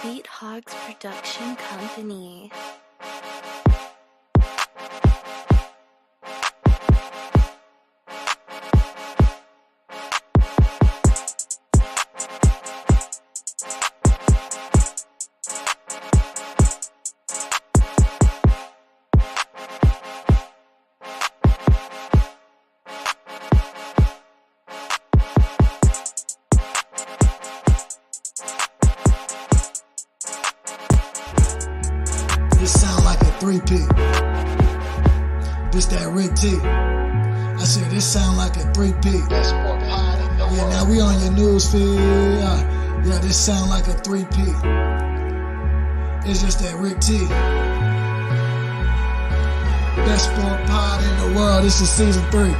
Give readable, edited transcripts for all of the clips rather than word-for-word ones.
Beat Hogs Production Company. This sound like a three-peat. This that Rick T. I said this sound like a three-peat. Yeah, now we on your news feed. Yeah, this sound like a three-peat. It's just that Rick T. Best sport pod in the world. This is season 3.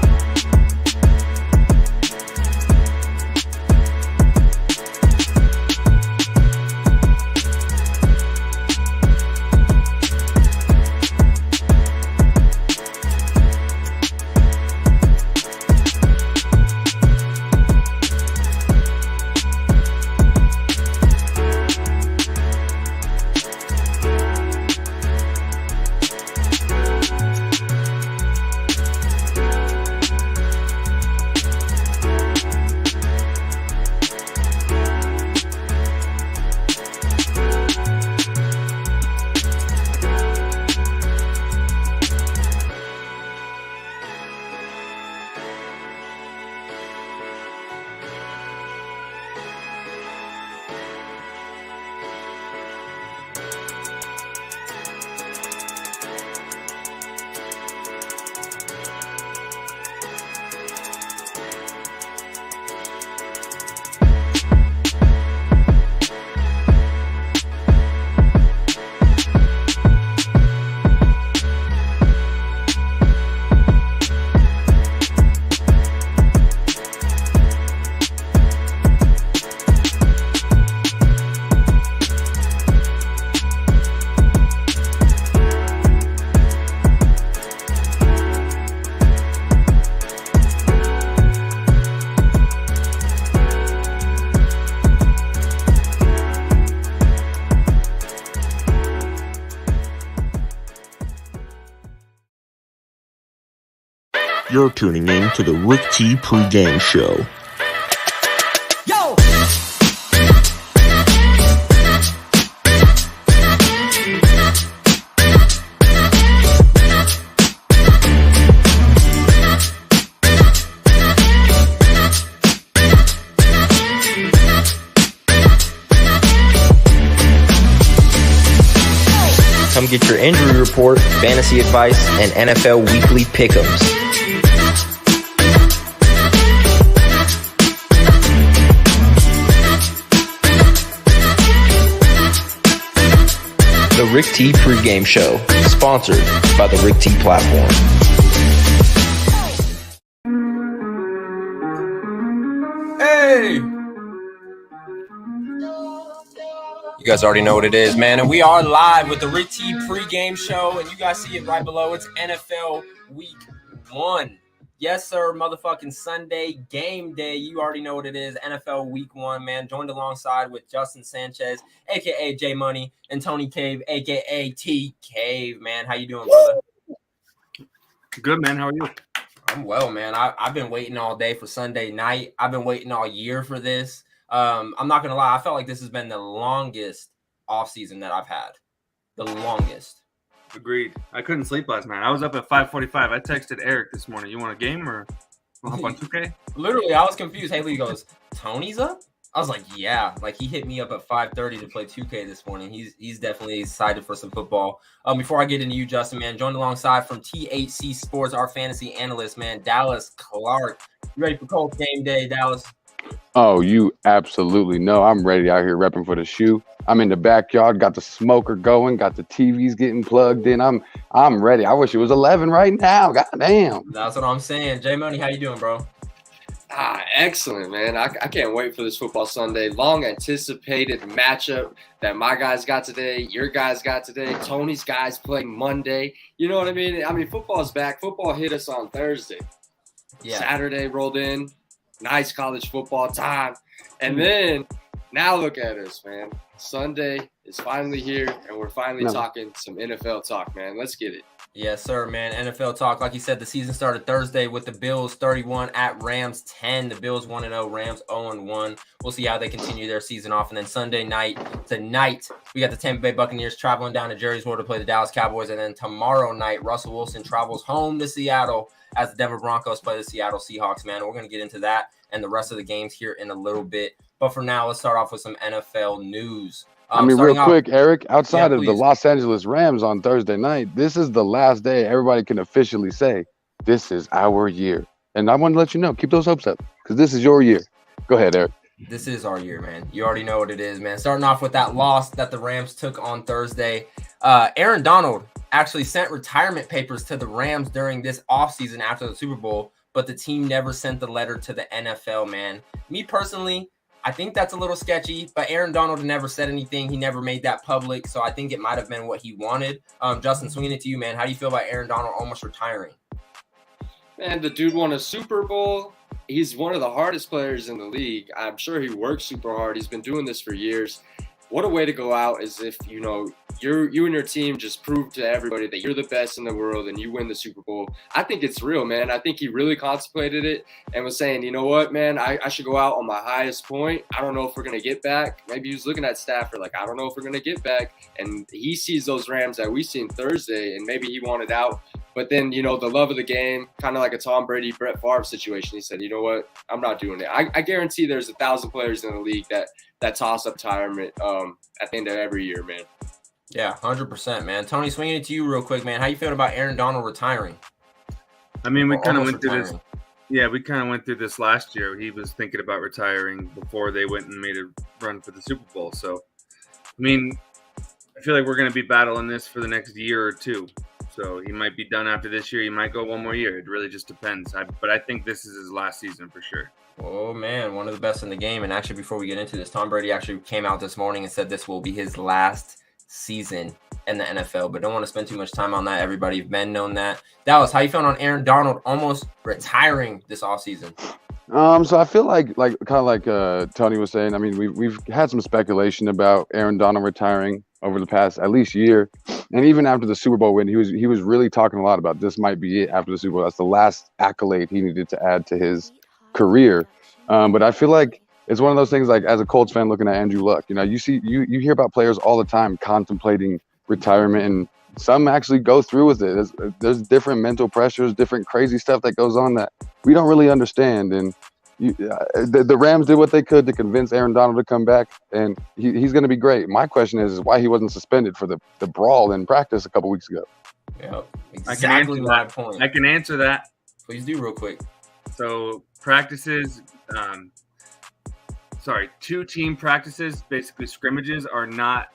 You're tuning in to the Rick T pregame show. Yo! Come get your injury report, fantasy advice, and NFL Weekly Pickms. The Rick T pregame show, sponsored by the RTPlatform. Hey! You guys already know what it is, man. And we are live with the Rick T pregame show. And you guys see it right below. It's NFL Week 1. Yes, sir. Motherfucking Sunday game day. You already know what it is. NFL Week 1, man. Joined alongside with Justin Sanchez, a.k.a. J Money, and Tony Cave, a.k.a. T Cave, man. How you doing, brother? Good, man. How are you? I'm well, man. I've been waiting all day for Sunday night. I've been waiting all year for this. I'm not going to lie. I felt like this has been the longest offseason that I've had. The longest. Agreed. I couldn't sleep last night. I was up at 5:45. I texted Eric this morning. You want a game or we'll hop on 2K? Literally, I was confused. Haley goes, Tony's up? I was like, yeah. Like, he hit me up at 5:30 to play 2K this morning. He's definitely excited for some football. Before I get into you, Justin, man, joined alongside from THC Sports, our fantasy analyst, man, Dallas Clark. You ready for Colts game day, Dallas? Oh, you absolutely know. I'm ready out here repping for the shoe. I'm in the backyard, got the smoker going, got the TVs getting plugged in. I'm ready. I wish it was 11 right now. God damn. That's what I'm saying. J Money, how you doing, bro? Excellent, man. I can't wait for this football Sunday. Long anticipated matchup that my guys got today, your guys got today, Tony's guys playing Monday. You know what I mean? Football's back. Football hit us on Thursday. Yeah. Saturday rolled in. Nice college football time. And then Now look at us, man. Sunday is finally here, and we're finally talking some NFL talk, man. Let's get it. Yes, sir, man. NFL talk. Like you said, the season started Thursday with the Bills 31 at Rams 10. The Bills 1-0, Rams 0-1. We'll see how they continue their season off. And then Sunday night, tonight, we got the Tampa Bay Buccaneers traveling down to Jerrysville to play the Dallas Cowboys. And then tomorrow night, Russell Wilson travels home to Seattle as the Denver Broncos play the Seattle Seahawks, man. We're going to get into that and the rest of the games here in a little bit. But for now, let's start off with some NFL news. Real quick, Eric, outside of the please. Los Angeles Rams on Thursday night, this is the last day everybody can officially say, this is our year. And I want to let you know, keep those hopes up, because this is your year. Go ahead, Eric. This is our year, man. You already know what it is, man. Starting off with that loss that the Rams took on Thursday. Aaron Donald actually sent retirement papers to the Rams during this offseason after the Super Bowl, but the team never sent the letter to the NFL, man. Me personally, I think that's a little sketchy, but Aaron Donald never said anything. He never made that public, so I think it might have been what he wanted. Justin, swinging it to you, man. How do you feel about Aaron Donald almost retiring? Man, the dude won a Super Bowl. He's one of the hardest players in the league. I'm sure he works super hard. He's been doing this for years. What a way to go out as if, you and your team just prove to everybody that you're the best in the world and you win the Super Bowl. I think it's real, man. I think he really contemplated it and was saying, you know what, man, I should go out on my highest point. I don't know if we're going to get back. Maybe he was looking at Stafford like, I don't know if we're going to get back. And he sees those Rams that we seen Thursday, and maybe he wanted out. But then, the love of the game, kind of like a Tom Brady, Brett Favre situation. He said, you know what, I'm not doing it. I guarantee there's 1,000 players in the league that toss up retirement at the end of every year, man. Yeah, 100%, man. Tony, swinging it to you real quick, man. How you feeling about Aaron Donald retiring? I mean, we kind of went through this. Yeah, we kind of went through this last year. He was thinking about retiring before they went and made a run for the Super Bowl. So, I mean, I feel like we're going to be battling this for the next year or two. So he might be done after this year. He might go one more year. It really just depends. But I think this is his last season for sure. Oh, man, one of the best in the game. And actually, before we get into this, Tom Brady actually came out this morning and said this will be his last season in the NFL. But don't want to spend too much time on that. Everybody, men known that. Dallas, how you feeling on Aaron Donald almost retiring this offseason? So I feel like Tony was saying, I mean, we've had some speculation about Aaron Donald retiring over the past at least year. And even after the Super Bowl win, he was really talking a lot about this might be it after the Super Bowl. That's the last accolade he needed to add to his career. But I feel like it's one of those things, like as a Colts fan looking at Andrew Luck, you hear about players all the time contemplating retirement, and some actually go through with it. There's different mental pressures, different crazy stuff that goes on that we don't really understand. And the Rams did what they could to convince Aaron Donald to come back, and he's going to be great. My question is why he wasn't suspended for the brawl in practice a couple weeks ago. Yeah, exactly my point. I can answer that. Please do real quick. So practices, two-team practices, basically scrimmages, are not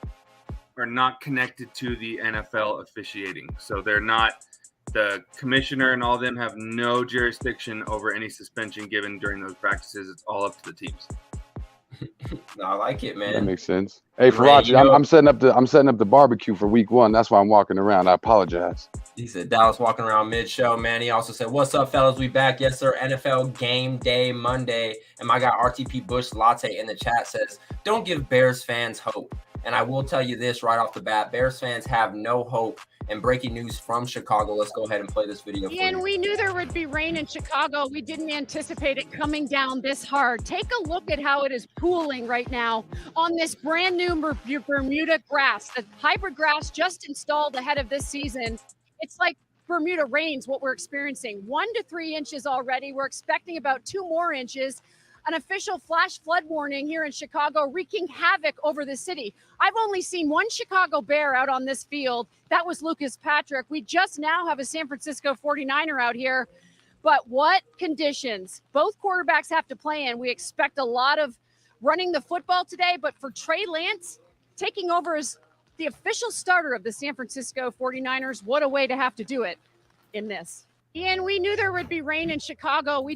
connected to the NFL officiating. So they're not. The commissioner and all of them have no jurisdiction over any suspension given during those practices. It's all up to the teams. I like it, man. That makes sense. Hey, Faraji, I'm setting up the barbecue for week 1. That's why I'm walking around. I apologize. He said Dallas walking around mid-show, man. He also said, what's up, fellas? We back. Yes, sir. NFL game day Monday. And my guy RTP Bush Latte in the chat says, don't give Bears fans hope. And I will tell you this right off the bat. Bears fans have no hope. And breaking news from Chicago. Let's go ahead and play this video. And we knew there would be rain in Chicago. We didn't anticipate it coming down this hard. Take a look at how it is pooling right now on this brand new Bermuda grass, the hybrid grass just installed ahead of this season. It's like Bermuda rains, what we're experiencing. 1 to 3 inches already. We're expecting about 2 more inches. An official flash flood warning here in Chicago, wreaking havoc over the city. I've only seen one Chicago Bear out on this field. That was Lucas Patrick. We just now have a San Francisco 49er out here. But what conditions? Both quarterbacks have to play in. We expect a lot of running the football today. But for Trey Lance, taking over as the official starter of the San Francisco 49ers, what a way to have to do it in this. Ian, we knew there would be rain in Chicago.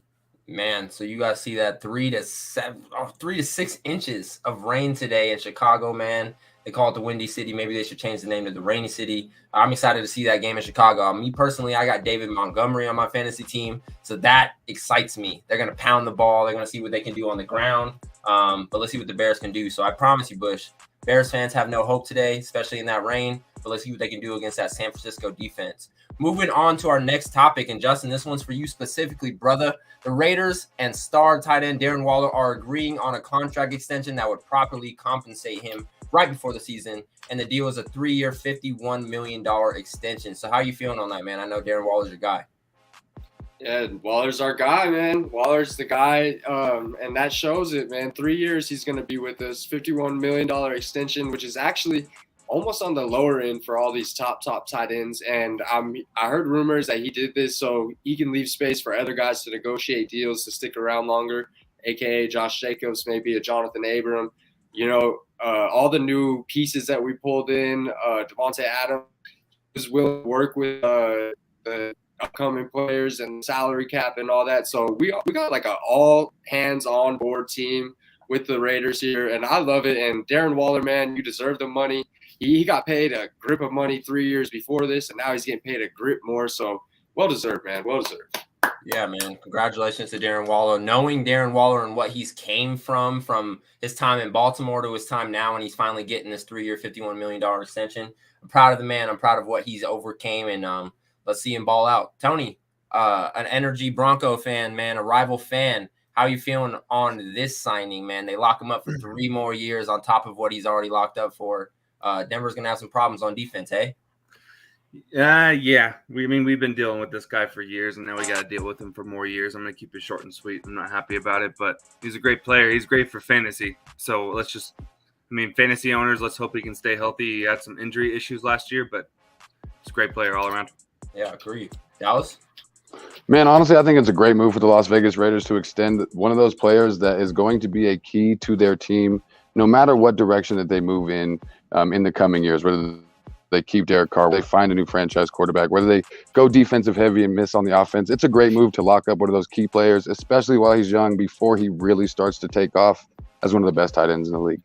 Man, so you guys see that 3 to 6 inches of rain today in Chicago, man. They call it the Windy City. Maybe they should change the name to the Rainy City. I'm excited to see that game in Chicago. Me personally, I got David Montgomery on my fantasy team, so that excites me. They're going to pound the ball. They're going to see what they can do on the ground. But let's see what the Bears can do. So I promise you, Bush, Bears fans have no hope today, especially in that rain. But let's see what they can do against that San Francisco defense. Moving on to our next topic, and Justin, this one's for you specifically, brother. The Raiders and star tight end Darren Waller are agreeing on a contract extension that would properly compensate him right before the season, and the deal is a 3-year, $51 million extension. So how are you feeling on that, man? I know Darren Waller's your guy. Yeah, Waller's our guy, man. Waller's the guy, and that shows it, man. 3 years he's going to be with us, $51 million extension, which is actually almost on the lower end for all these top tight ends. And I heard rumors that he did this so he can leave space for other guys to negotiate deals to stick around longer, a.k.a. Josh Jacobs, maybe a Jonathan Abram. You know, all the new pieces that we pulled in, Devontae Adams was willing to work with the upcoming players and salary cap and all that. So we got like an all hands on board team with the Raiders here, and I love it. And Darren Waller, man, you deserve the money. He got paid a grip of money 3 years before this, and now he's getting paid a grip more. So well deserved, man. Well deserved. Yeah, man. Congratulations to Darren Waller. Knowing Darren Waller and what he's came from his time in Baltimore to his time now, and he's finally getting this 3-year, $51 million extension. I'm proud of the man. I'm proud of what he's overcame, and let's see him ball out. Tony, an energy Bronco fan, man, a rival fan. How you feeling on this signing, man? They lock him up for 3 more years on top of what he's already locked up for. Denver's going to have some problems on defense, hey? Yeah. We've been dealing with this guy for years, and now we got to deal with him for more years. I'm going to keep it short and sweet. I'm not happy about it, but he's a great player. He's great for fantasy. So fantasy owners, let's hope he can stay healthy. He had some injury issues last year, but he's a great player all around. Yeah, agree. Dallas? Man, honestly, I think it's a great move for the Las Vegas Raiders to extend one of those players that is going to be a key to their team, no matter what direction that they move in the coming years, whether they keep Derek Carr, whether they find a new franchise quarterback, whether they go defensive heavy and miss on the offense. It's a great move to lock up one of those key players, especially while he's young, before he really starts to take off as one of the best tight ends in the league.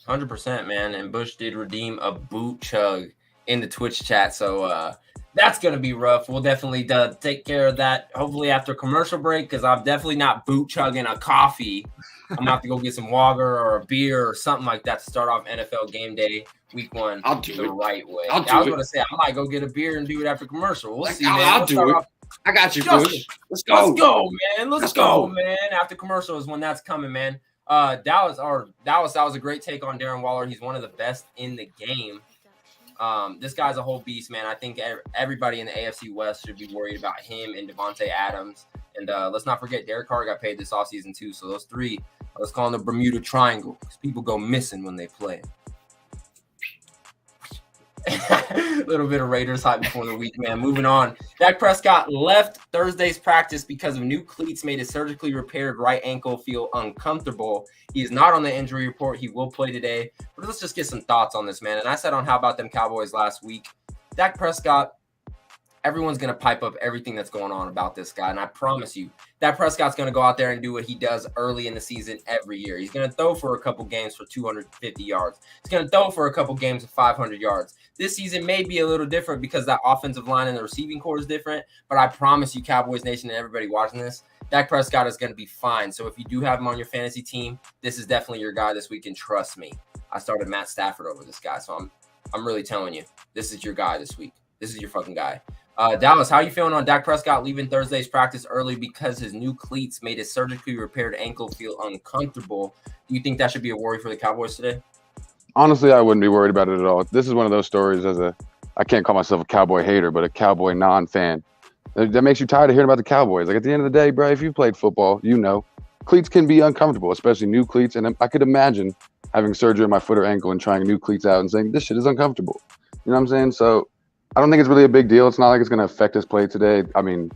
100%, man. And Bush did redeem a boot chug in the Twitch chat. So that's going to be rough. We'll definitely take care of that, hopefully after commercial break, because I'm definitely not boot chugging a coffee. I'm going to have to go get some water or a beer or something like that to start off NFL game day week 1 the right way. I was going to say, I might go get a beer and do it after commercial. We'll see, man. I'll do it. I got you, Bush. Let's go, man. Let's go, man. After commercial is when that's coming, man. Dallas, that was a great take on Darren Waller. He's one of the best in the game. This guy's a whole beast, man. I think everybody in the AFC West should be worried about him and Devontae Adams. And let's not forget, Derek Carr got paid this offseason too. So those three, let's call them the Bermuda Triangle, because people go missing when they play. A little bit of Raiders hype before the week, man. Moving on. Dak Prescott left Thursday's practice because of new cleats made his surgically repaired right ankle feel uncomfortable. He is not on the injury report. He will play today. But let's just get some thoughts on this, man. And I said on How About Them Cowboys last week, Dak Prescott, everyone's going to pipe up everything that's going on about this guy. And I promise you, Dak Prescott's going to go out there and do what he does early in the season every year. He's going to throw for a couple games for 250 yards. He's going to throw for a couple games of 500 yards. This season may be a little different because that offensive line and the receiving core is different. But I promise you, Cowboys Nation and everybody watching this, Dak Prescott is going to be fine. So if you do have him on your fantasy team, this is definitely your guy this week. And trust me, I started Matt Stafford over this guy. So I'm really telling you, this is your guy this week. This is your fucking guy. Dallas, how are you feeling on Dak Prescott leaving Thursday's practice early because his new cleats made his surgically repaired ankle feel uncomfortable? Do you think that should be a worry for the Cowboys today? Honestly, I wouldn't be worried about it at all. This is one of those stories I can't call myself a Cowboy hater, but a Cowboy non-fan. That makes you tired of hearing about the Cowboys. Like, at the end of the day, bro, if you played football, you know, cleats can be uncomfortable, especially new cleats. And I could imagine having surgery on my foot or ankle and trying new cleats out and saying, this shit is uncomfortable. You know what I'm saying? So I don't think it's really a big deal. It's not like it's going to affect his play today. I mean,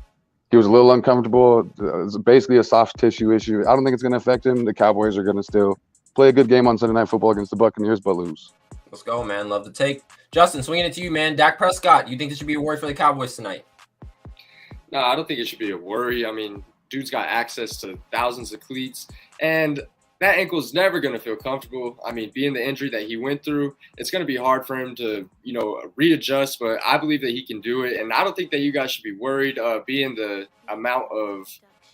he was a little uncomfortable. It's basically a soft tissue issue. I don't think it's going to affect him. The Cowboys are going to still play a good game on Sunday Night Football against the Buccaneers, but lose. Let's go, man. Love the take. Justin, swinging it to you, man. Dak Prescott, you think this should be a worry for the Cowboys tonight? No, I don't think it should be a worry. I mean, dude's got access to thousands of cleats, and that ankle's never going to feel comfortable. I mean, being the injury that he went through, it's going to be hard for him to, readjust, but I believe that he can do it. And I don't think that you guys should be worried being the amount of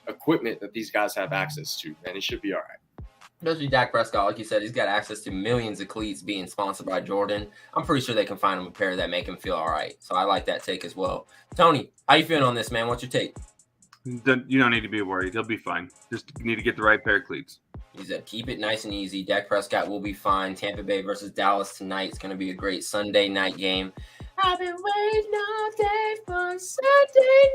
equipment that these guys have access to, and it should be all right. Especially Dak Prescott, like you said, he's got access to millions of cleats being sponsored by Jordan. I'm pretty sure they can find him a pair that make him feel all right. So I like that take as well. Tony, how you feeling on this, man? What's your take? You don't need to be worried. He'll be fine. Just need to get the right pair of cleats. He said, keep it nice and easy. Dak Prescott will be fine. Tampa Bay versus Dallas tonight. It's going to be a great Sunday night game. I've been waiting all day for Sunday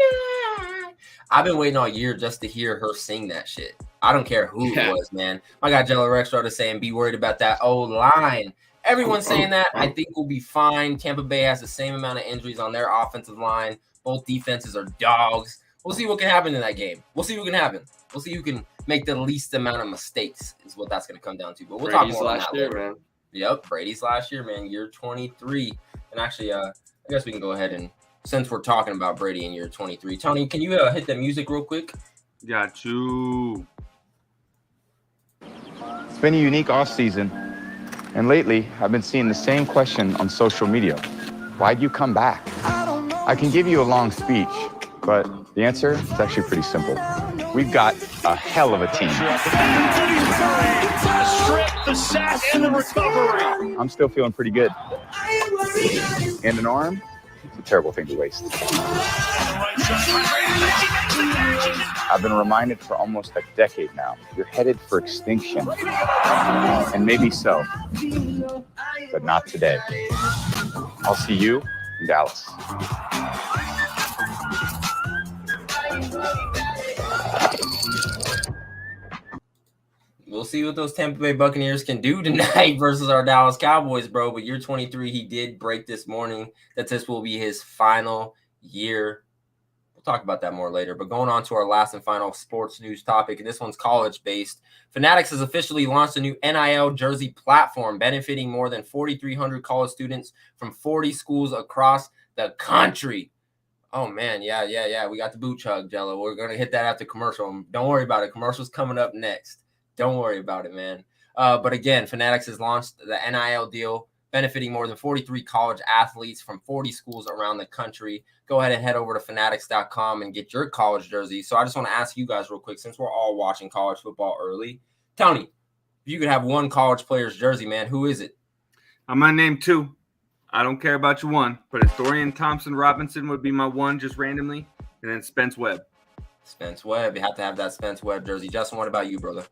night. I've been waiting all year just to hear her sing that shit. I don't care who it was, man. My guy Jello Rex started saying, be worried about that O-line. Everyone's saying that. I think we'll be fine. Tampa Bay has the same amount of injuries on their offensive line. Both defenses are dogs. We'll see what can happen in that game. We'll see what can happen. We'll see who can make the least amount of mistakes is what that's going to come down to. But we'll talk more about that later. Man. Yep, Brady's last year, man, year 23. And actually, I guess we can go ahead and, since we're talking about Brady in year 23, Tony, can you hit the music real quick? Got you. It's been a unique offseason, and lately I've been seeing the same question on social media. Why'd you come back? I can give you a long speech, but the answer is actually pretty simple. We've got a hell of a team. The sack and the recovery. I'm still feeling pretty good. And an arm? It's a terrible thing to waste. I've been reminded for almost a decade now, you're headed for extinction. And maybe so, but not today. I'll see you in Dallas. We'll see what those Tampa Bay Buccaneers can do tonight versus our Dallas Cowboys, bro. But year 23, he did break this morning that this will be his final year. We'll talk about that more later. But going on to our last and final sports news topic, and this one's college-based. Fanatics has officially launched a new NIL jersey platform benefiting more than 4,300 college students from 40 schools across the country. Oh, man, yeah. We got the boot chug, Jello. We're going to hit that after commercial. Don't worry about it. Commercial's coming up next. Don't worry about it, man. But again, Fanatics has launched the NIL deal, benefiting more than 43 college athletes from 40 schools around the country. Go ahead and head over to fanatics.com and get your college jersey. So I just want to ask you guys real quick, since we're all watching college football early, Tony, if you could have one college player's jersey, man, who is it? I'm going to name two. I don't care about your one, but it's Dorian Thompson-Robinson would be my one just randomly, and then Spence Webb. Spence Webb. You have to have that Spence Webb jersey. Justin, what about you, brother?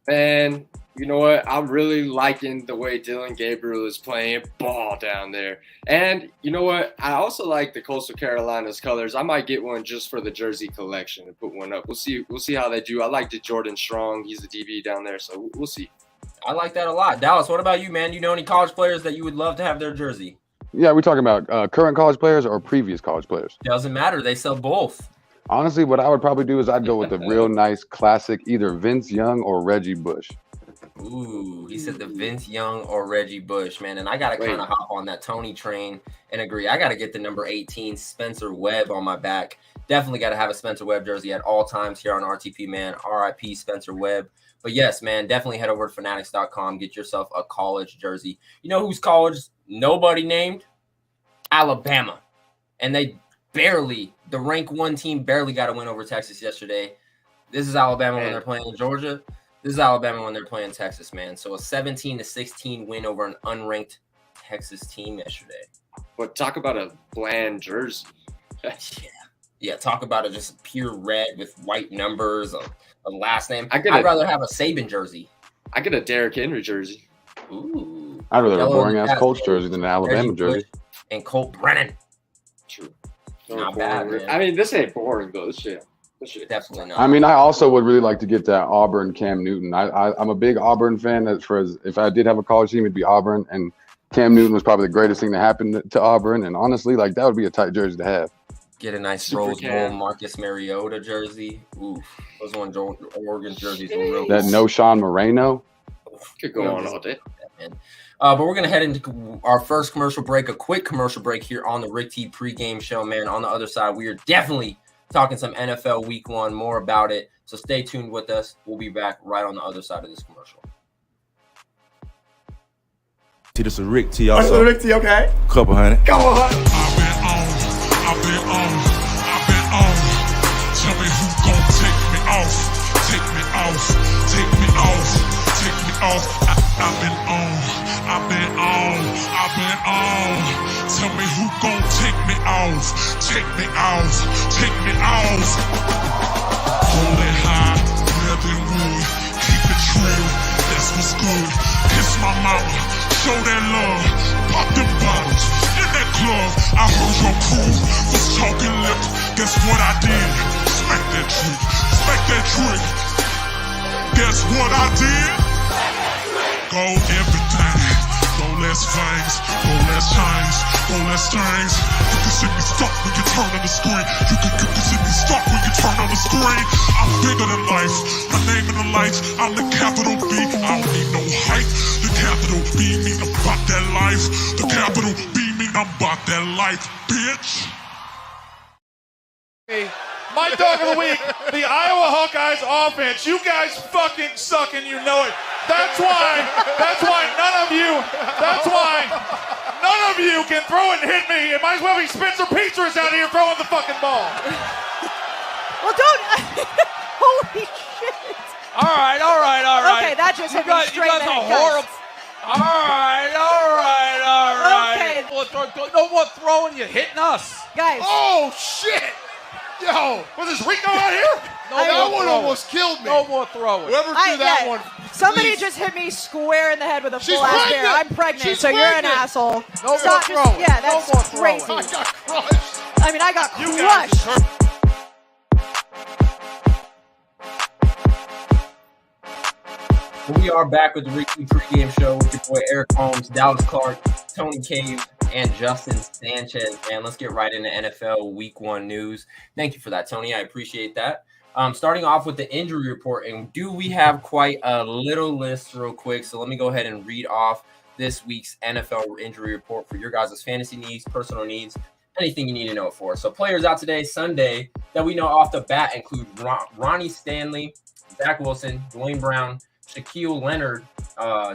Man, you know what? I'm really liking the way Dylan Gabriel is playing ball down there. And you know what? I also like the Coastal Carolinas colors. I might get one just for the jersey collection and put one up. We'll see how they do. I like the Jordan Strong. He's the DB down there, so we'll see. I like that a lot. Dallas, what about you, man? You know any college players that you would love to have their jersey? Yeah, we're talking about current college players or previous college players? Doesn't matter. They sell both. Honestly, what I would probably do is I'd go with a real nice classic, either Vince Young or Reggie Bush. Ooh, he said the Vince Young or Reggie Bush, man. And I got to kind of hop on that Tony train and agree. I got to get the number 18 Spencer Webb on my back. Definitely got to have a Spencer Webb jersey at all times here on RTP, man. RIP Spencer Webb. But yes, man, definitely head over to fanatics.com. Get yourself a college jersey. You know whose college nobody named? Alabama. And they the rank 1 team barely got a win over Texas yesterday. This is Alabama when they're playing Georgia. This is Alabama when they're playing Texas, man. So a 17-16 win over an unranked Texas team yesterday. But talk about a bland jersey. Yeah, talk about it just pure red with white numbers, a last name. I'd rather have a Saban jersey. I get a Derrick Henry jersey. Ooh. I'd rather have a boring-ass Colts jersey than an Alabama jersey. And Colt Brennan. True. Not bad, man. I mean, this ain't boring, though. This shit definitely not. I mean, I also would really like to get that Auburn Cam Newton. I'm a big Auburn fan. If I did have a college team, it'd be Auburn. And Cam Newton was probably the greatest thing to happen to Auburn. And honestly, like, that would be a tight jersey to have. Get a nice Rose Bowl Marcus Mariota jersey. Ooh, those Oregon jerseys were real. That no Sean Moreno. Could go on all day. But we're going to head into our first commercial break, a quick commercial break here on the Rick T pregame show, man. On the other side, we are definitely talking some NFL Week 1, more about it. So stay tuned with us. We'll be back right on the other side of this commercial. See, this is Rick T. Also. Rick T, okay. Couple hundred. Couple hundred. I've been on. Tell me who gon' take me off. take me off, take me off, take me off. I've been on. Tell me who gon' take me off, take me off, take me off. Hold it high, never wood, keep it true, that's what's good. Kiss my mama, show that love, pop them bottles in that club. I heard your crew was talking lips, guess what I did? Smack that trick, smack that trick. Guess what I did? Go everything, go less things, go less chains, go less strings. You can see me stuck when you turn on the screen. You can see me stuck when you turn on the screen. I'm bigger than life, my name in the lights. I'm the capital B, I don't need no hype. The capital B mean I'm about that life. The capital B mean I'm about that life, bitch. My dog of the week, the Iowa Hawkeyes offense. You guys fucking suck and you know it. That's why none of you can throw and hit me. It might as well be Spencer Petras out here throwing the fucking ball. Well, don't. Holy shit. All right. Okay, that just hit me straight in the head. Horrible. All right. Okay. No more throwing, you're hitting us. Guys. Oh, shit. Yo, was this Rico out here? That one almost killed me. No more throwing. Whoever threw that one. Somebody just hit me square in the head with a She's full-ass bear. pregnant. I'm pregnant, She's so you're an pregnant. asshole. No Stop more throwing. Yeah, that's No more throwing. crazy. I got crushed. I mean, I got You guys crushed. We are back with the Weekly Pregame Show with your boy Eric Holmes, Dallas Clark, Tony Cave, and Justin Sanchez. Man, let's get right into NFL Week 1 news. Thank you for that, Tony. I appreciate that. Starting off with the injury report, and do we have quite a little list real quick? So let me go ahead and read off this week's NFL injury report for your guys' fantasy needs, personal needs, anything you need to know it for. So players out today, Sunday, that we know off the bat include Ronnie Stanley, Zach Wilson, Dwayne Brown, Shaquille Leonard,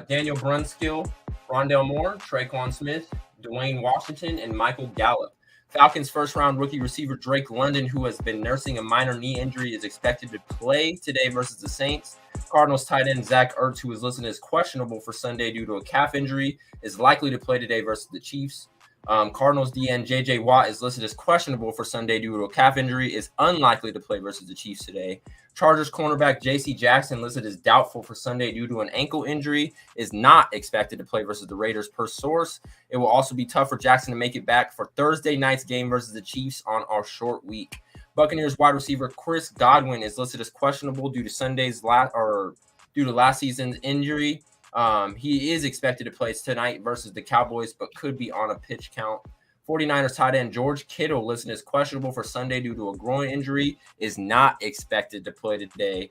Daniel Brunskill, Rondale Moore, Traquan Smith, Dwayne Washington, and Michael Gallup. Falcons first-round rookie receiver Drake London, who has been nursing a minor knee injury, is expected to play today versus the Saints. Cardinals tight end Zach Ertz, who is listed as questionable for Sunday due to a calf injury, is likely to play today versus the Chiefs. Cardinals DN J.J. Watt is listed as questionable for Sunday due to a calf injury, is unlikely to play versus the Chiefs today. Chargers cornerback J.C. Jackson, listed as doubtful for Sunday due to an ankle injury, is not expected to play versus the Raiders per source. It will also be tough for Jackson to make it back for Thursday night's game versus the Chiefs on our short week. Buccaneers wide receiver Chris Godwin is listed as questionable due to last season's injury. He is expected to play tonight versus the Cowboys, but could be on a pitch count. 49ers tight end George Kittle, listed as questionable for Sunday due to a groin injury, is not expected to play today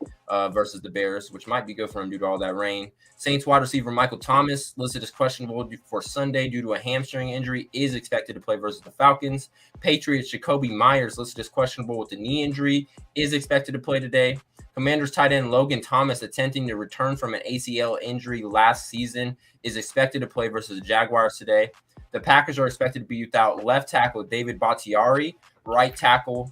versus the Bears, which might be good for him due to all that rain. Saints wide receiver Michael Thomas, listed as questionable for Sunday due to a hamstring injury, is expected to play versus the Falcons. Patriots Jacoby Myers, listed as questionable with a knee injury, is expected to play today. Commanders tight end Logan Thomas, attempting to return from an ACL injury last season, is expected to play versus the Jaguars today. The Packers are expected to be without left tackle David Bakhtiari, right tackle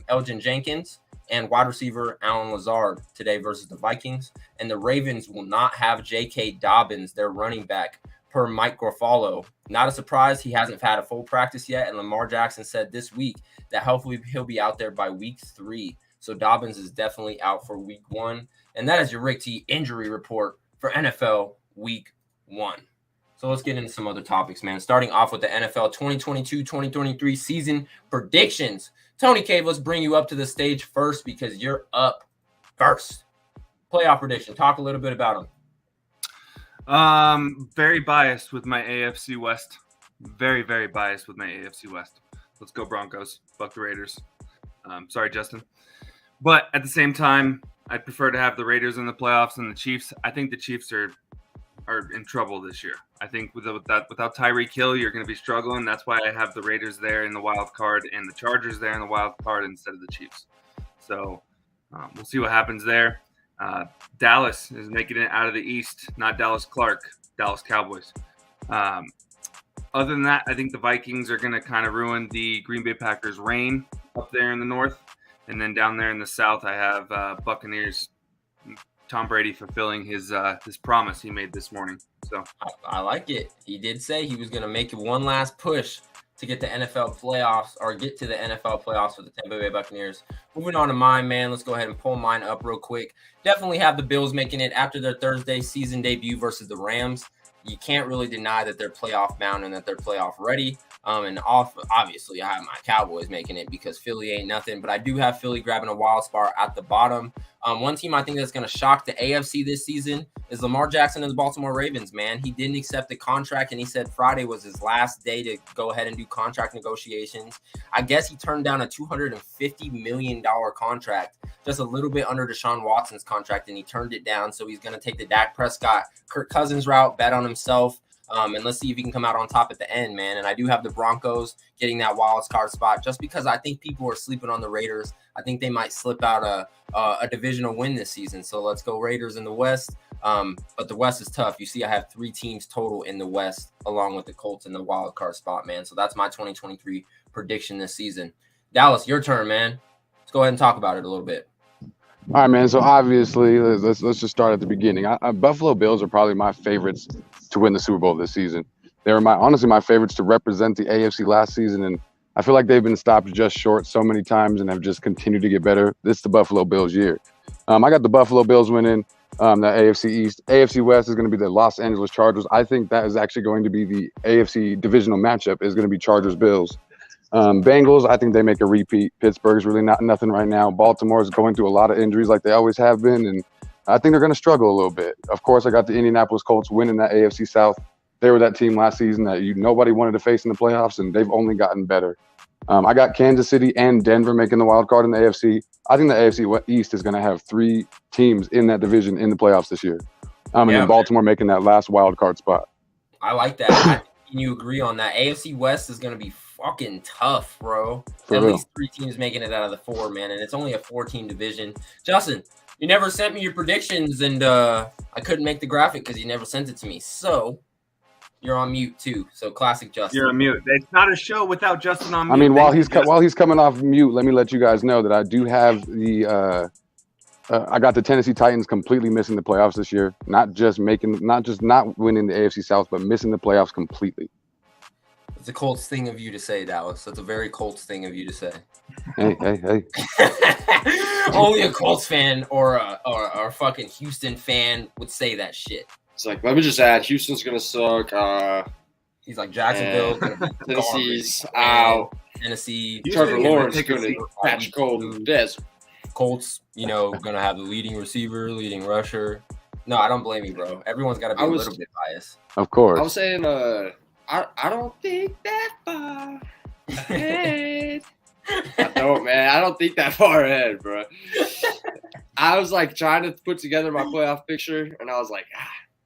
Elgin Jenkins, and wide receiver Alan Lazard today versus the Vikings. And the Ravens will not have J.K. Dobbins, their running back, per Mike Garafolo. Not a surprise, he hasn't had a full practice yet, and Lamar Jackson said this week that hopefully he'll be out there by week 3. So Dobbins is definitely out for week 1. And that is your Rick T injury report for NFL week 1. So let's get into some other topics, man. Starting off with the NFL 2022-2023 season predictions. Tony Cave, let's bring you up to the stage first because you're up first. Playoff prediction. Talk a little bit about them. Very biased with my AFC West. Very, very biased with my AFC West. Let's go Broncos. Fuck the Raiders. Sorry, Justin. But at the same time, I'd prefer to have the Raiders in the playoffs than the Chiefs. I think the Chiefs are in trouble this year. I think without Tyreek Hill, you're going to be struggling. That's why I have the Raiders there in the wild card and the Chargers there in the wild card instead of the Chiefs. So we'll see what happens there. Dallas is making it out of the East, not Dallas Clark, Dallas Cowboys. Other than that, I think the Vikings are going to kind of ruin the Green Bay Packers' reign up there in the north. And then down there in the south, I have Buccaneers Tom Brady fulfilling his promise he made this morning. So I like it. He did say he was going to make one last push to get the NFL playoffs or get to the NFL playoffs for the Tampa Bay Buccaneers. Moving on to mine, man. Let's go ahead and pull mine up real quick. Definitely have the Bills making it after their Thursday season debut versus the Rams. You can't really deny that they're playoff bound and that they're playoff ready. Obviously, I have my Cowboys making it because Philly ain't nothing. But I do have Philly grabbing a wild spot at the bottom. One team I think that's going to shock the AFC this season is Lamar Jackson and the Baltimore Ravens, man. He didn't accept the contract, and he said Friday was his last day to go ahead and do contract negotiations. I guess he turned down a $250 million contract, just a little bit under Deshaun Watson's contract, and he turned it down. So he's going to take the Dak Prescott, Kirk Cousins route, bet on himself. And let's see if he can come out on top at the end, man. And I do have the Broncos getting that wild card spot just because I think people are sleeping on the Raiders. I think they might slip out a divisional win this season. So let's go Raiders in the West. But the West is tough. You see, I have 3 teams total in the West along with the Colts in the wild card spot, man. So that's my 2023 prediction this season. Dallas, your turn, man. Let's go ahead and talk about it a little bit. All right, man. So obviously, let's just start at the beginning. Buffalo Bills are probably my favorites to win the Super Bowl this season. They were honestly my favorites to represent the AFC last season, and I feel like they've been stopped just short so many times and have just continued to get better. This is the Buffalo Bills year. I got the Buffalo Bills winning the AFC East. AFC West is going to be the Los Angeles Chargers. I think that is actually going to be the AFC divisional matchup is going to be Chargers-Bills. Bengals, I think they make a repeat. Pittsburgh's really nothing right now. Baltimore is going through a lot of injuries like they always have been, and I think they're going to struggle a little bit. Of course, I got the Indianapolis Colts winning that AFC South. They were that team last season that nobody wanted to face in the playoffs, and they've only gotten better. I got Kansas City and Denver making the wild card in the AFC. I think the AFC East is going to have 3 teams in that division in the playoffs this year. And then Baltimore making that last wild card spot. I like that. Can you agree on that? AFC West is going to be fucking tough, bro. At least 3 teams making it out of the 4, man, and it's only a 4-team division. Justin, you never sent me your predictions, and I couldn't make the graphic because you never sent it to me. So you're on mute too. So classic Justin. You're on mute. It's not a show without Justin on mute. I mean, while he's coming off mute, let me let you guys know that I do have the I got the Tennessee Titans completely missing the playoffs this year. Not just not winning the AFC South, but missing the playoffs completely. It's a Colts thing of you to say, Dallas. That's a very Colts thing of you to say. Hey. Only a Colts fan or a fucking Houston fan would say that shit. It's like, let me just add, Houston's going to suck. He's like, Jacksonville. Tennessee's out. Tennessee. Trevor Lawrence is going to catch cold in the desert. Colts, going to have the leading receiver, leading rusher. No, I don't blame you, bro. Everyone's got to be a little bit biased. Of course. I was saying, I don't think that far ahead. I don't, man. I don't think that far ahead, bro. I was like trying to put together my playoff picture, and I was like,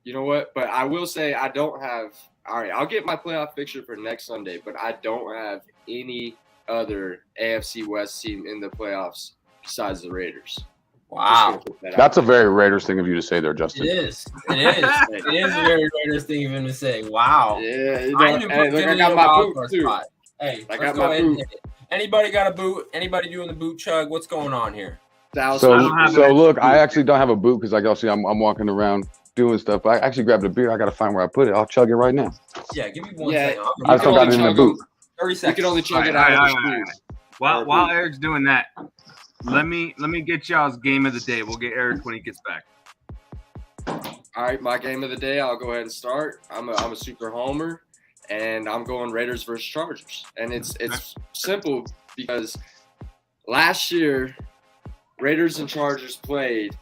you know what? But I will say I don't have. All right, I'll get my playoff picture for next Sunday, but I don't have any other AFC West team in the playoffs besides the Raiders. Wow. That's a very Raiders thing of you to say there, Justin. It is. It is a very Raiders thing of him to say. Wow. Yeah. I got my boot, too. Hey, let's go ahead and hit it. Anybody got a boot? Anybody doing the boot chug? What's going on here? So look, I actually don't have a boot because, like y'all see, I'm walking around doing stuff. But I actually grabbed a beer. I got to find where I put it. I'll chug it right now. Yeah, give me 1 second. I still got it in the boot. 30 seconds. You can only chug it out. While Eric's doing that, let me get y'all's game of the day. We'll get Eric when he gets back. All right, my game of the day. I'll go ahead and start. I'm a super homer, and I'm going Raiders versus Chargers. And it's simple because last year Raiders and Chargers played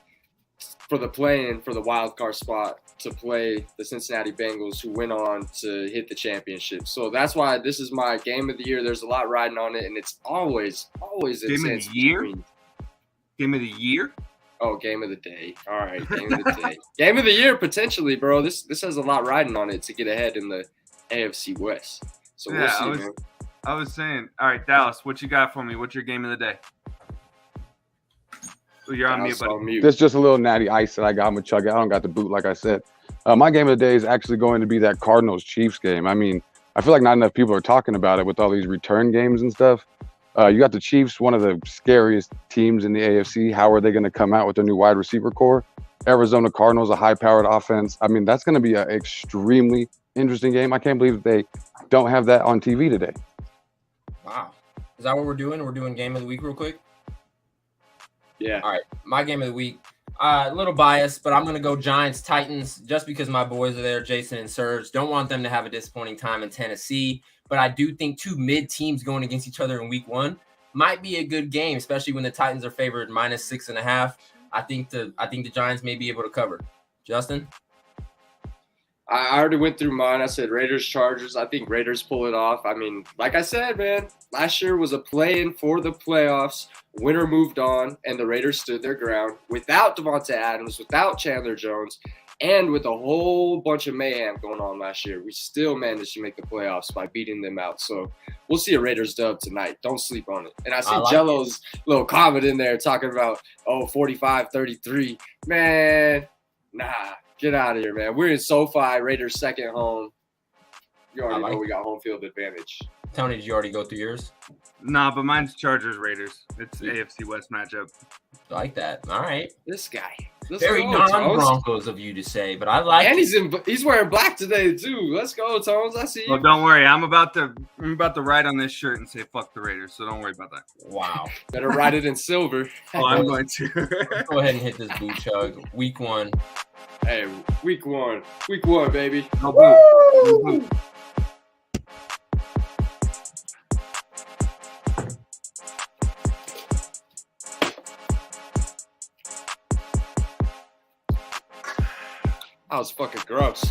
for the play-in for the wild card spot to play the Cincinnati Bengals, who went on to hit the championship. So that's why this is my game of the year. There's a lot riding on it, and it's always game of the year. Game of the year. Oh, game of the day. All right, game of the day. Game of the year potentially, bro. This has a lot riding on it to get ahead in the AFC West. So we'll see, man. I was saying, all right, Dallas, what you got for me? What's your game of the day? Oh, you're on mute, buddy. This is just a little natty ice that I got. I'm gonna chug it. I don't got the boot, like I said. My game of the day is actually going to be that Cardinals-Chiefs game. I mean, I feel like not enough people are talking about it with all these return games and stuff. You got the Chiefs, one of the scariest teams in the AFC. How are they going to come out with their new wide receiver core? Arizona Cardinals, a high-powered offense. I mean, that's going to be an extremely interesting game. I can't believe they don't have that on TV today. Wow. Is that what we're doing? We're doing game of the week real quick? Yeah. All right. My game of the week. A little biased, but I'm going to go Giants-Titans just because my boys are there, Jason and Serge. Don't want them to have a disappointing time in Tennessee, but I do think two mid-teams going against each other in week one might be a good game, especially when the Titans are favored -6.5. I think the Giants may be able to cover. Justin? I already went through mine. I said Raiders, Chargers. I think Raiders pull it off. I mean, like I said, man, last year was a play-in for the playoffs. Winner moved on, and the Raiders stood their ground without Devontae Adams, without Chandler Jones, and with a whole bunch of mayhem going on last year. We still managed to make the playoffs by beating them out. So we'll see a Raiders dub tonight. Don't sleep on it. And I see Jello's little comment in there talking about, 45-33. Man, nah. Get out of here, man. We're in SoFi, Raiders' second home. You already know we got home field advantage. Tony, did you already go through yours? Nah, but mine's Chargers-Raiders. It's AFC West matchup. I like that. All right. This guy. Very non-Broncos of you to say, but I like and it. he's wearing black today, too. Let's go, Tones. I see you. Well, don't worry. I'm about to write on this shirt and say fuck the Raiders, so don't worry about that. Wow. Better write it in silver. Oh, I'm going to. Go ahead and hit this boot chug. Week one. Hey, week one, baby. No boot. That was fucking gross.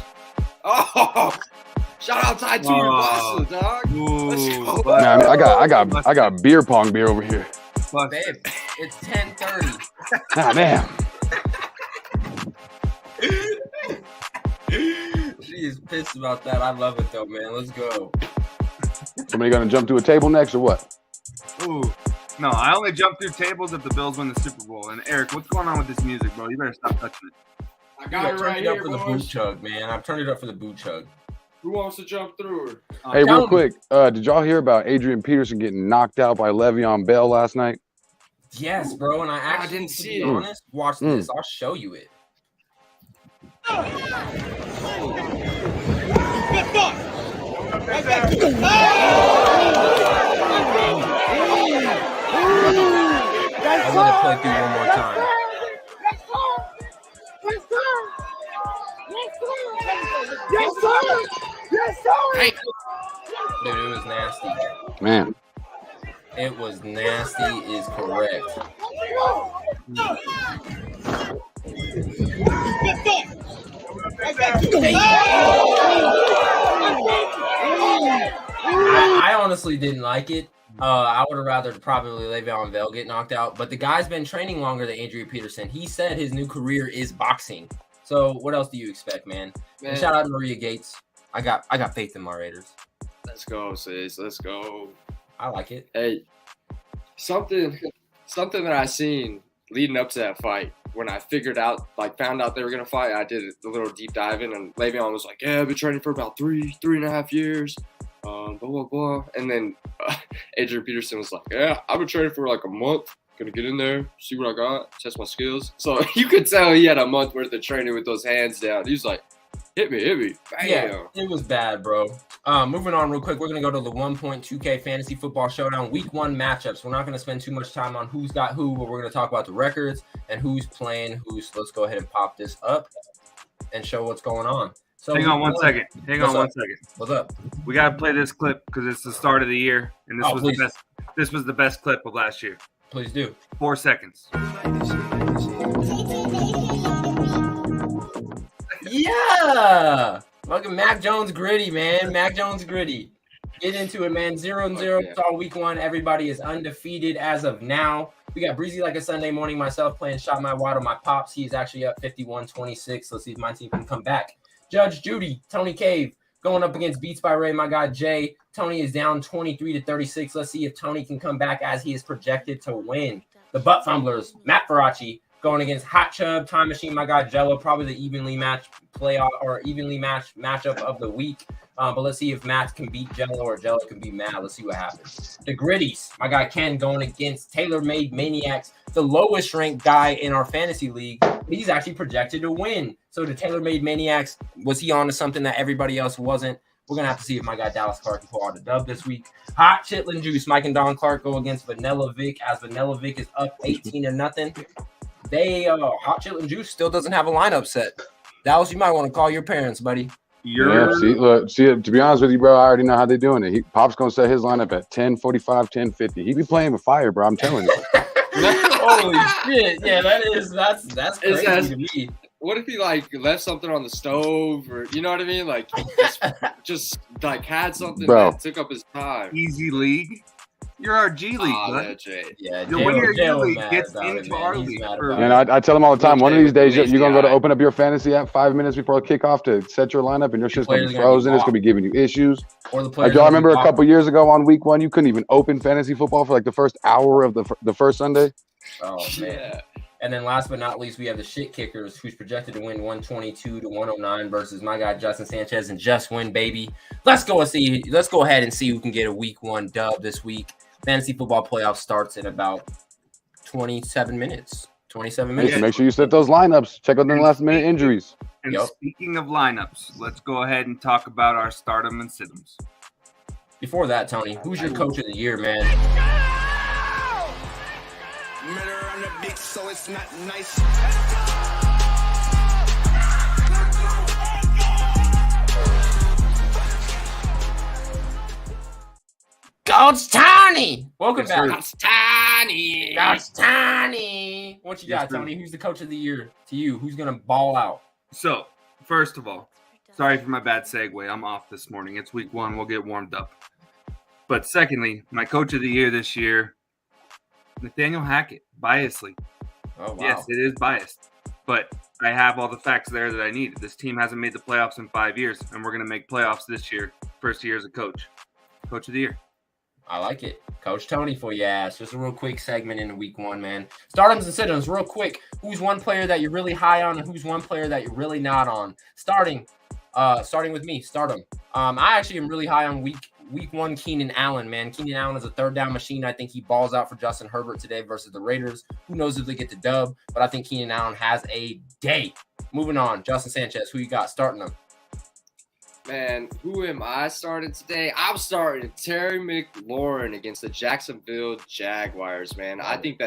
Oh, shout out Ty Tuber Boston, dog. Let's go. Man, I got beer pong beer over here. Babe, it's 10:30. Ah, damn. She is pissed about that. I love it though, man. Let's go. Somebody gonna jump to a table next or what? Ooh. No, I only jump through tables if the Bills win the Super Bowl. And Eric, what's going on with this music, bro? You better stop touching it. I got it right here, here, for the boot chug, man. I've turned it up for the boot chug. Who wants to jump through? Hey, real quick, did y'all hear about Adrian Peterson getting knocked out by Le'Veon Bell last night? Yes, bro. And I actually didn't see to be it. honest, watch this. I'll show you it. I'll let it play through one more time. Hey. Dude, it was nasty. Man. It was nasty is correct. I honestly didn't like it. I would have rather probably Le'Veon Bell get knocked out, but the guy's been training longer than Adrian Peterson. He said his new career is boxing. So what else do you expect, man? And shout out to Maria Gates. I got faith in my Raiders. Let's go, sis. Let's go. I like it. Hey, something that I seen leading up to that fight when I found out they were gonna fight. I did a little deep dive in, and Le'Veon was like, "Yeah, I've been training for about 3.5 years." Blah blah blah. And then Adrian Peterson was like, "Yeah, I've been training for like a month. Gonna get in there, see what I got, test my skills." So you could tell he had a month worth of training with those hands down. He was like, hit me. Bam. Yeah, it was bad, bro. Moving on real quick, we're going to go to the 1.2K Fantasy Football Showdown Week 1 matchups. We're not going to spend too much time on who's got who, but we're going to talk about the records and who's playing who. So let's go ahead and pop this up and show what's going on. So Hang on one second. What's up? We got to play this clip because it's the start of the year, and this was the best clip of last year. Please do. 4 seconds. Yeah. Fucking Mac Jones gritty, man. Mac Jones gritty. Get into it, man. 0-0 all week 1. Everybody is undefeated as of now. We got Breezy like a Sunday morning. Myself playing Shot My Water. My pops. He's actually up 51-26. Let's see if my team can come back. Judge Judy, Tony Cave going up against Beats by Ray. My guy Jay. Tony is down 23-36. Let's see if Tony can come back as he is projected to win. The Butt Fumblers, Matt Faraci going against Hot Chub, Time Machine, my guy Jello, probably the evenly matched matchup of the week. But let's see if Matt can beat Jello or Jello can beat Matt. Let's see what happens. The Gritties, my guy Ken going against Tailor-Made Maniacs, the lowest ranked guy in our fantasy league. He's actually projected to win. So the Tailor-Made Maniacs, was he on to something that everybody else wasn't? We're going to have to see if my guy Dallas Clark can pull out a dub this week. Hot Chitlin Juice, Mike and Don Clark go against Vanilla Vic as Vanilla Vic is up 18-0. Hot Chitlin Juice still doesn't have a lineup set. Dallas, you might want to call your parents, buddy. To be honest with you, bro, I already know how they're doing it. Pop's going to set his lineup at 10:45, 10:50. He be playing with fire, bro. I'm telling you. Holy shit. Yeah, that's crazy to me. What if he like left something on the stove, or you know what I mean? Like just like had something that took up his time. Easy league. You're our G League, bud. Yeah, the winner of your league gets into our league. And I tell him all the time, one of these days you're going to go to open up your fantasy app 5 minutes before kickoff to set your lineup, and your shit's going to be frozen. It's going to be giving you issues. Like y'all remember a couple years ago on week 1, you couldn't even open fantasy football for like the first hour of the first Sunday. Oh, man. Yeah. And then last but not least, we have the shit kickers, who's projected to win 122-109 versus my guy Justin Sanchez and just win, baby. Let's go ahead and see who can get a week 1 dub this week. Fantasy football playoff starts in about 27 minutes. 27 minutes. Hey, so make sure you set those lineups. Check out the last minute injuries. And speaking of lineups, let's go ahead and talk about our stardom and situms. Before that, Tony, who's your coach of the year, man? Murder on the beat, so it's not nice. Coach Tony! Welcome back. Coach Tony! Coach Tony! What you got, Tony? Who's the coach of the year to you? Who's going to ball out? So, first of all, sorry for my bad segue. I'm off this morning. It's week 1. We'll get warmed up. But secondly, my coach of the year this year, Nathaniel Hackett, biasly. Oh, wow. Yes, it is biased. But I have all the facts there that I need. This team hasn't made the playoffs in 5 years, and we're going to make playoffs this year. First year as a coach. Coach of the year. I like it. Coach Tony for your ass. Just a real quick segment in week 1, man. Stardoms and sit-ins, real quick. Who's one player that you're really high on and who's one player that you're really not on? Starting with me, Stardom. I actually am really high on week 1 Keenan Allen, man. Keenan Allen is a third down machine. I think he balls out for Justin Herbert today versus the Raiders. Who knows if they get the dub, but I think Keenan Allen has a day. Moving on, Justin Sanchez, who you got starting him? Man, who am I starting today? I'm starting Terry McLaurin against the Jacksonville Jaguars, man. I think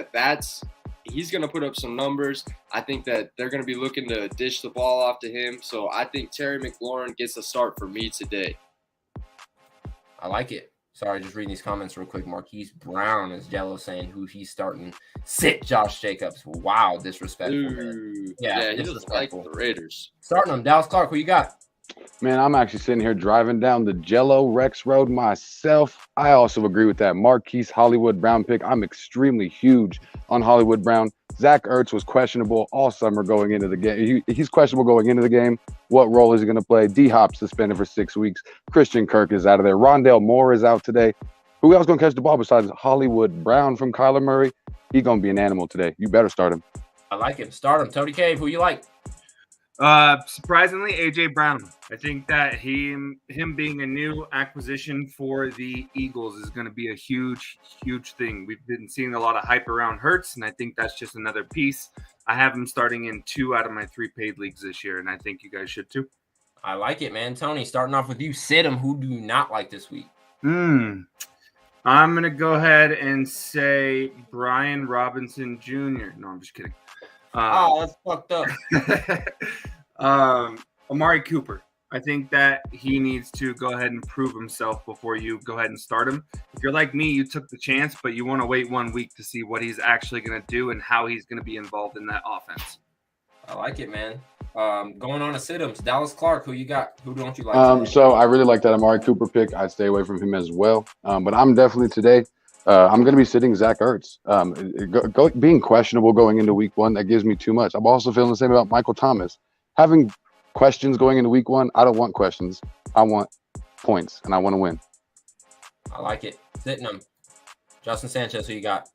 he's going to put up some numbers. I think that they're going to be looking to dish the ball off to him. So I think Terry McLaurin gets a start for me today. I like it. Sorry, just reading these comments real quick. Marquise Brown is Jello saying who he's starting. Sit Josh Jacobs. Wow, disrespectful. Man. Yeah, he doesn't like the Raiders. Starting them. Dallas Clark, who you got? Man, I'm actually sitting here driving down the Jello Rex Road myself. I also agree with that Marquise Hollywood Brown pick. I'm extremely huge on Hollywood Brown. Zach Ertz was questionable all summer going into the game. He's questionable going into the game. What role is he going to play? D-Hop suspended for 6 weeks. Christian Kirk is out of there. Rondale Moore is out today. Who else going to catch the ball besides Hollywood Brown from Kyler Murray? He's going to be an animal today. You better start him. I like him. Start him. Tony Cave, who you like? Surprisingly, AJ Brown. I think that him being a new acquisition for the Eagles is going to be a huge thing. We've been seeing a lot of hype around Hurts, and I think that's just another piece. I have him starting in 2 out of my 3 paid leagues this year, and I think you guys should too. I like it, man. Tony, starting off with you, sit him. Who do you not like this week? I'm going to go ahead and say Brian Robinson Jr. No, I'm just kidding. That's fucked up. Amari Cooper. I think that he needs to go ahead and prove himself before you go ahead and start him. If you're like me, you took the chance, but you want to wait 1 week to see what he's actually going to do and how he's going to be involved in that offense. I like it, man. Going on to sit-ems. Dallas Clark, who you got? Who don't you like? So I really like that Amari Cooper pick. I'd stay away from him as well. But I'm definitely today – I'm going to be sitting Zach Ertz. Being questionable going into week 1, that gives me too much. I'm also feeling the same about Michael Thomas. Having questions going into week 1, I don't want questions. I want points, and I want to win. I like it. Sitting him. Justin Sanchez, who you got?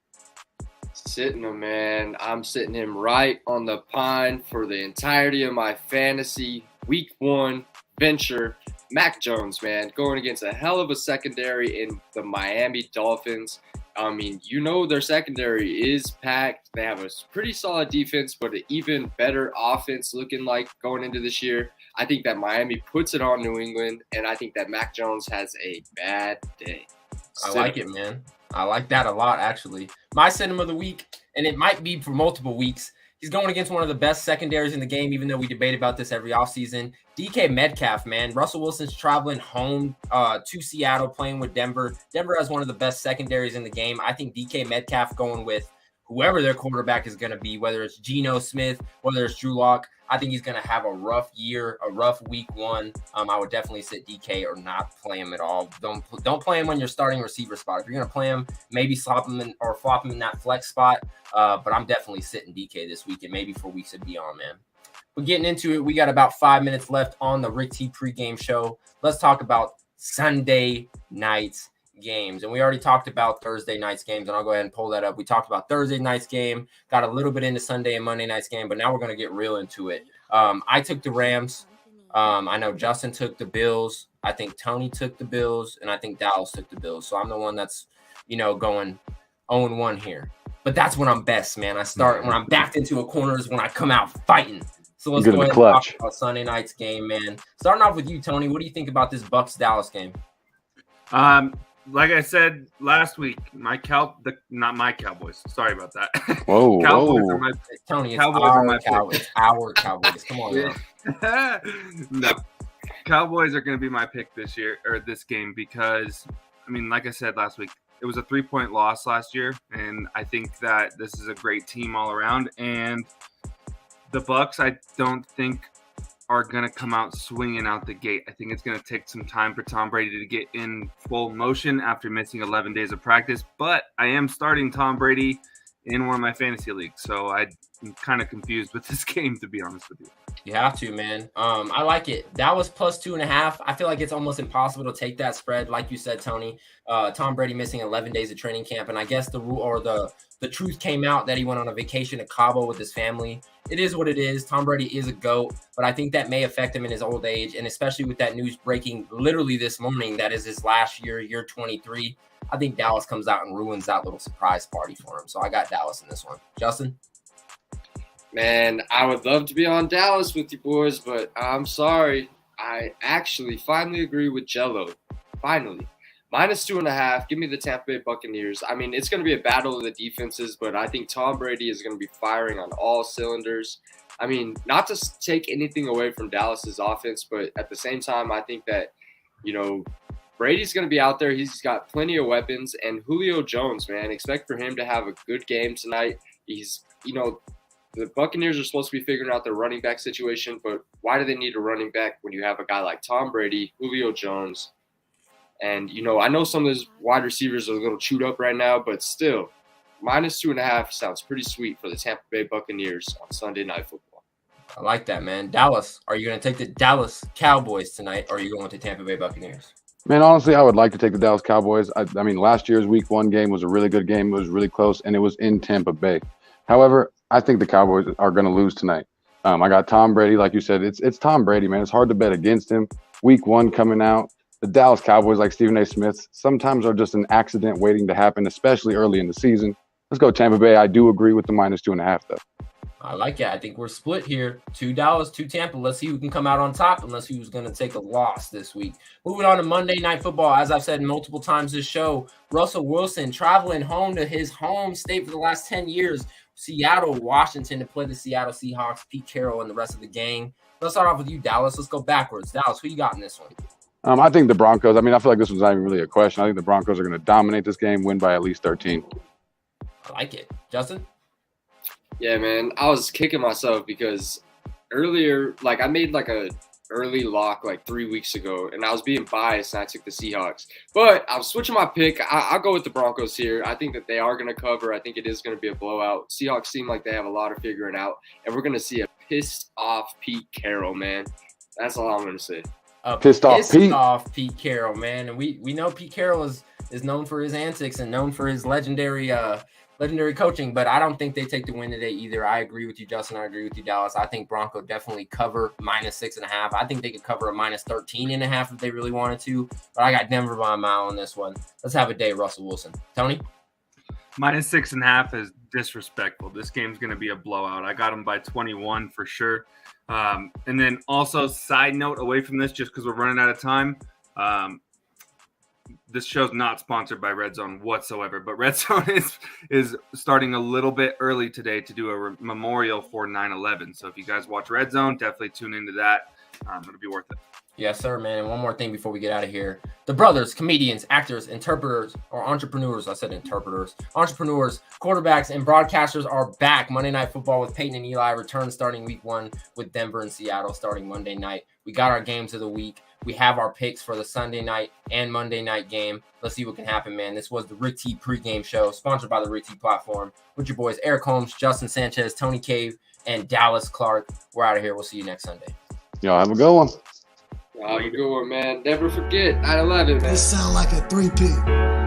Sitting him, man. I'm sitting him right on the pine for the entirety of my fantasy week 1 venture. Mac Jones, man, going against a hell of a secondary in the Miami Dolphins. I mean, their secondary is packed. They have a pretty solid defense, but an even better offense looking like going into this year. I think that Miami puts it on New England, and I think that Mac Jones has a bad day. I like it, man. I like that a lot, actually. My sit-em of the week, and it might be for multiple weeks, he's going against one of the best secondaries in the game, even though we debate about this every offseason. DK Metcalf, man. Russell Wilson's traveling home to Seattle, playing with Denver. Denver has one of the best secondaries in the game. I think DK Metcalf going with whoever their quarterback is going to be, whether it's Geno Smith, whether it's Drew Lock. I think he's going to have a rough year, a rough week one. I would definitely sit DK or not play him at all. Don't play him on your starting receiver spot. If you're going to play him, maybe slop him in or flop him in that flex spot. But I'm definitely sitting DK this week and maybe for weeks and beyond, man. But getting into it, we got about 5 minutes left on the Rick T pregame show. Let's talk about Sunday night's games. And we already talked about Thursday night's games, and I'll go ahead and pull that up. We talked about Thursday night's game, got a little bit into Sunday and Monday night's game, but now we're going to get real into it. I took the Rams. I know Justin took the Bills. I think Tony took the Bills, and I think Dallas took the Bills. So I'm the one that's, going 0-1 here. But that's when I'm best, man. I start when I'm backed into a corner is when I come out fighting. So let's go ahead and talk about Sunday night's game, man. Starting off with you, Tony. What do you think about this Bucs-Dallas game? Like I said last week, not my Cowboys. Sorry about that. Whoa, Cowboys whoa. are my Tony, Cowboys are my Cowboys. pick. Our Cowboys. Come on, now. No, Cowboys are going to be my pick this year or this game because, like I said last week, it was a 3-point loss last year, and I think that this is a great team all around. And the Bucs, I don't think are going to come out swinging out the gate. I think it's going to take some time for Tom Brady to get in full motion after missing 11 days of practice. But I am starting Tom Brady in one of my fantasy leagues, so I'm kind of confused with this game, to be honest with you. You have to, man. I like it. Dallas plus 2.5. I feel like it's almost impossible to take that spread. Like you said, Tony, Tom Brady missing 11 days of training camp. And I guess the rule or the truth came out that he went on a vacation to Cabo with his family. It is what it is. Tom Brady is a GOAT, but I think that may affect him in his old age. And especially with that news breaking literally this morning, that is his last year 23. I think Dallas comes out and ruins that little surprise party for him. So I got Dallas in this one. Justin? Man, I would love to be on Dallas with you boys, but I'm sorry. I actually finally agree with Jello. Finally. Minus 2.5. Give me the Tampa Bay Buccaneers. It's going to be a battle of the defenses, but I think Tom Brady is going to be firing on all cylinders. Not to take anything away from Dallas's offense, but at the same time, I think that, Brady's going to be out there. He's got plenty of weapons. And Julio Jones, man, expect for him to have a good game tonight. He's, the Buccaneers are supposed to be figuring out their running back situation, but why do they need a running back when you have a guy like Tom Brady, Julio Jones? And, I know some of those wide receivers are a little chewed up right now, but still, minus 2.5 sounds pretty sweet for the Tampa Bay Buccaneers on Sunday Night Football. I like that, man. Dallas, are you going to take the Dallas Cowboys tonight, or are you going to Tampa Bay Buccaneers? Man, honestly, I would like to take the Dallas Cowboys. Last year's Week 1 game was a really good game. It was really close, and it was in Tampa Bay. However, I think the Cowboys are going to lose tonight. I got Tom Brady. Like you said, it's Tom Brady, man. It's hard to bet against him. Week 1 coming out. The Dallas Cowboys, like Stephen A. Smith, sometimes are just an accident waiting to happen, especially early in the season. Let's go Tampa Bay. I do agree with the minus 2.5, though. I like it. I think we're split here. 2 Dallas, 2 Tampa. Let's see who can come out on top unless who's going to take a loss this week. Moving on to Monday Night Football. As I've said multiple times this show, Russell Wilson traveling home to his home state for the last 10 years, Seattle, Washington, to play the Seattle Seahawks, Pete Carroll, and the rest of the gang. Let's start off with you, Dallas. Let's go backwards. Dallas, who you got in this one? I think the Broncos. I feel like this was not even really a question. I think the Broncos are going to dominate this game, win by at least 13. I like it. Justin? Yeah, man. I was kicking myself because earlier, I made a early lock 3 weeks ago, and I was being biased, and I took the Seahawks. But I was switching my pick. I'll go with the Broncos here. I think that they are going to cover. I think it is going to be a blowout. Seahawks seem like they have a lot of figuring out, and we're going to see a pissed-off Pete Carroll, man. That's all I'm going to say. Pissed off Pete Carroll, man. And we know Pete Carroll is is known for his antics and known for his legendary coaching, but I don't think they take the win today either. I agree with you, Justin. I agree with you, Dallas. I think Bronco definitely cover -6.5. I think they could cover a -13.5 if they really wanted to, but I got Denver by a mile on this one. Let's have a day, Russell Wilson. Tony? -6.5 is disrespectful. This game's going to be a blowout. I got them by 21 for sure. And then also, side note away from this, just because we're running out of time, this show's not sponsored by Red Zone whatsoever, but Red Zone is starting a little bit early today to do a memorial for 9/11. So if you guys watch Red Zone, definitely tune into that. It'll be worth it. Yes, sir, man. And one more thing before we get out of here. The brothers, comedians, actors, interpreters, or entrepreneurs. I said interpreters. Entrepreneurs, quarterbacks, and broadcasters are back. Monday Night Football with Peyton and Eli return starting week 1 with Denver and Seattle starting Monday night. We got our games of the week. We have our picks for the Sunday night and Monday night game. Let's see what can happen, man. This was the Rick T pregame show, sponsored by the Rick T platform, with your boys Eric Holmes, Justin Sanchez, Tony Cave, and Dallas Clark. We're out of here. We'll see you next Sunday. Y'all have a good one. Oh, you good one, man. Never forget 9/11, man. This sound like a 3-peat.